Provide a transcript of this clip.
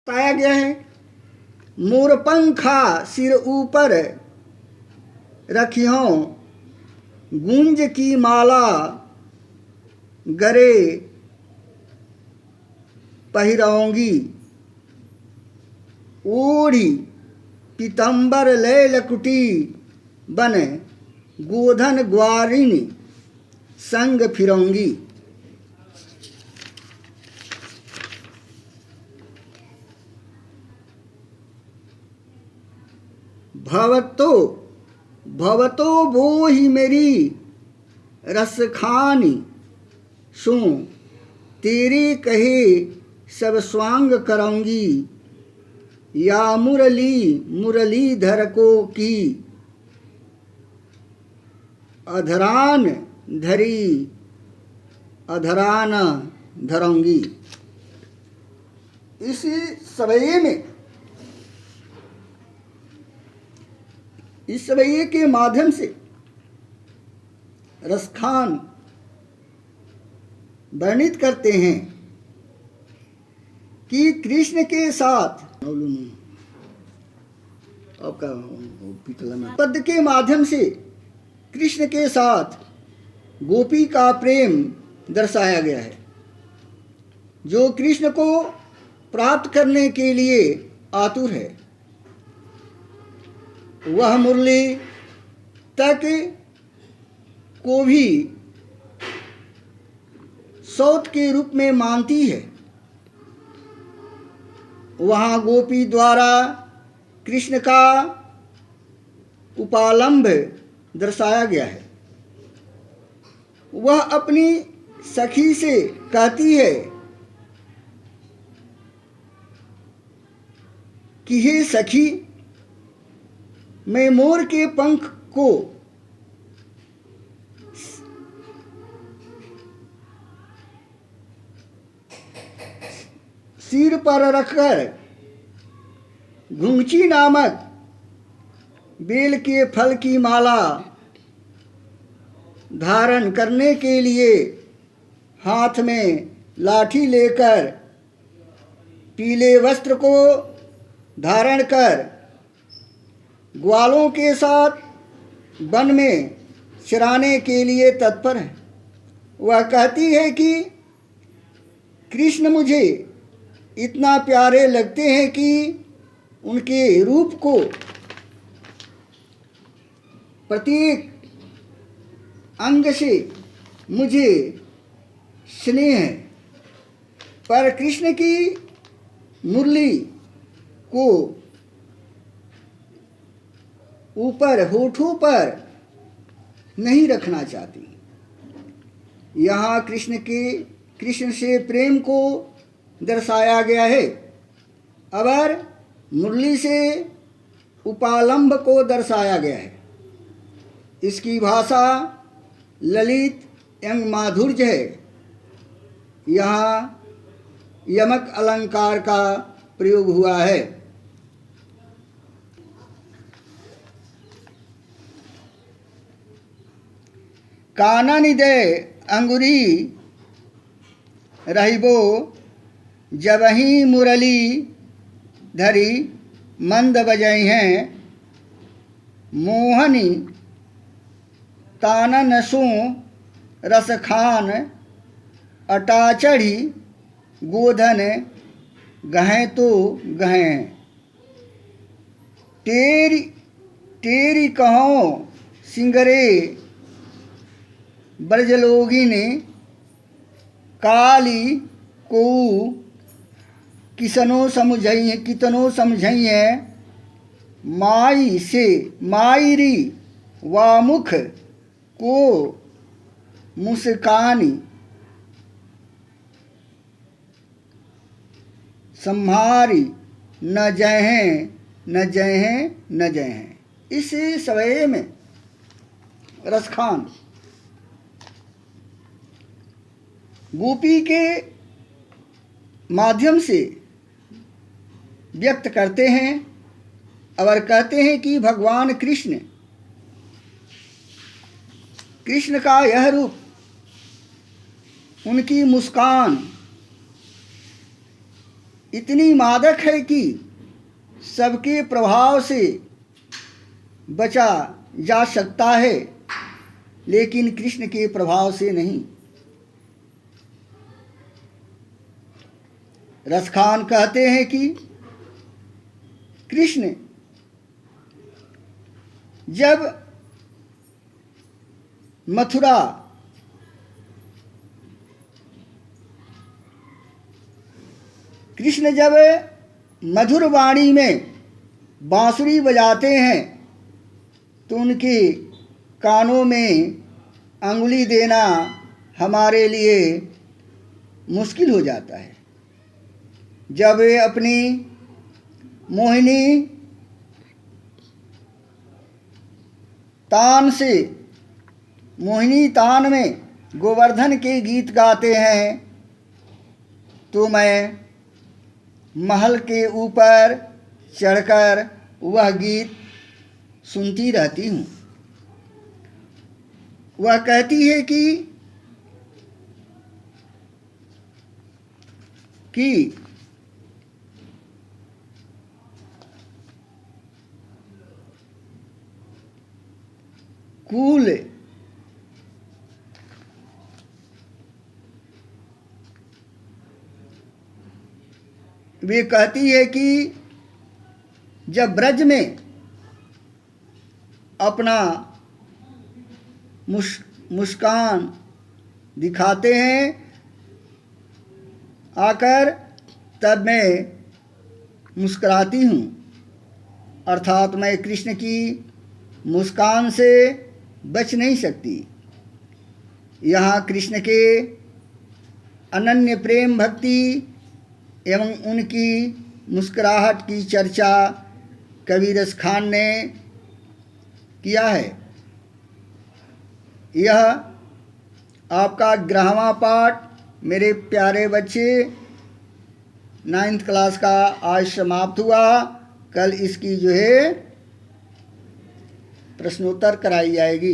बताया गया है। मोरपंखा सिर ऊपर रखियों, गुंज की माला गरे पहिराऊंगी, ओढ़ी पीतंबर लैलकुटी बन गोधन ग्वारिनी संग फिरौंगी। भवतो भवतो वो ही मेरी रस खानी, सो तेरे कहे सब स्वांग कराऊंगी, या मुरली मुरलीधर को की अधरान धरी अधरान धरूंगी। इसी सवैये में, इस सवैये के माध्यम से रसखान वर्णित करते हैं कि कृष्ण के साथ पद के माध्यम से कृष्ण के साथ गोपी का प्रेम दर्शाया गया है, जो कृष्ण को प्राप्त करने के लिए आतुर है। वह मुरली तक को भी सौत के रूप में मानती है। वहाँ गोपी द्वारा कृष्ण का उपालंब दर्शाया गया है। वह अपनी सखी से कहती है कि हे सखी, मैं मोर के पंख को सिर पर रखकर घुंची नामक बेल के फल की माला धारण करने के लिए हाथ में लाठी लेकर पीले वस्त्र को धारण कर ग्वालों के साथ वन में चराने के लिए तत्पर है। वह कहती है कि कृष्ण मुझे इतना प्यारे लगते हैं कि उनके रूप को प्रत्येक अंग से मुझे स्नेह है, पर कृष्ण की मुरली को ऊपर होठों पर नहीं रखना चाहती। यहाँ कृष्ण से प्रेम को दर्शाया गया है, अबर मुरली से उपालंब को दर्शाया गया है। इसकी भाषा ललित एवं माधुर्य है। यहाँ यमक अलंकार का प्रयोग हुआ है। काननिदय अंगुरी रहिबो, जबहि मुरली धरी मंद बजई हैं, मोहनी तानन सो रस खान, अटा चढ़ी गोधन गहें तो गहें। तेरी तेरी कहो सिंगरे ब्रजलोगिन, काली को कितनो समझइए, माई से मायरी वामुख को मुस्कानी, संहारी न जहें न जहें न जहें। इस सवये में रसखान गोपी के माध्यम से व्यक्त करते हैं और कहते हैं कि भगवान कृष्ण का यह रूप, उनकी मुस्कान इतनी मादक है कि सबके प्रभाव से बचा जा सकता है, लेकिन कृष्ण के प्रभाव से नहीं। रसखान कहते हैं कि कृष्ण जब मथुरा कृष्ण जब मधुर वाणी में बांसुरी बजाते हैं तो उनके कानों में अंगुली देना हमारे लिए मुश्किल हो जाता है। जब वे अपनी मोहिनी तान में गोवर्धन के गीत गाते हैं तो मैं महल के ऊपर चढ़कर वह गीत सुनती रहती हूँ। वह कहती है कि कूल वे कहती है कि जब ब्रज में अपना मुस्कान दिखाते हैं आकर, तब मैं मुस्कुराती हूँ। अर्थात मैं कृष्ण की मुस्कान से बच नहीं सकती। यहाँ कृष्ण के अनन्य प्रेम भक्ति एवं उनकी मुस्कुराहट की चर्चा कवि रसखान ने किया है। यह आपका 11वां पाठ मेरे प्यारे बच्चे 9th क्लास का आज समाप्त हुआ। कल इसकी जो है प्रश्नोत्तर कराई जाएगी।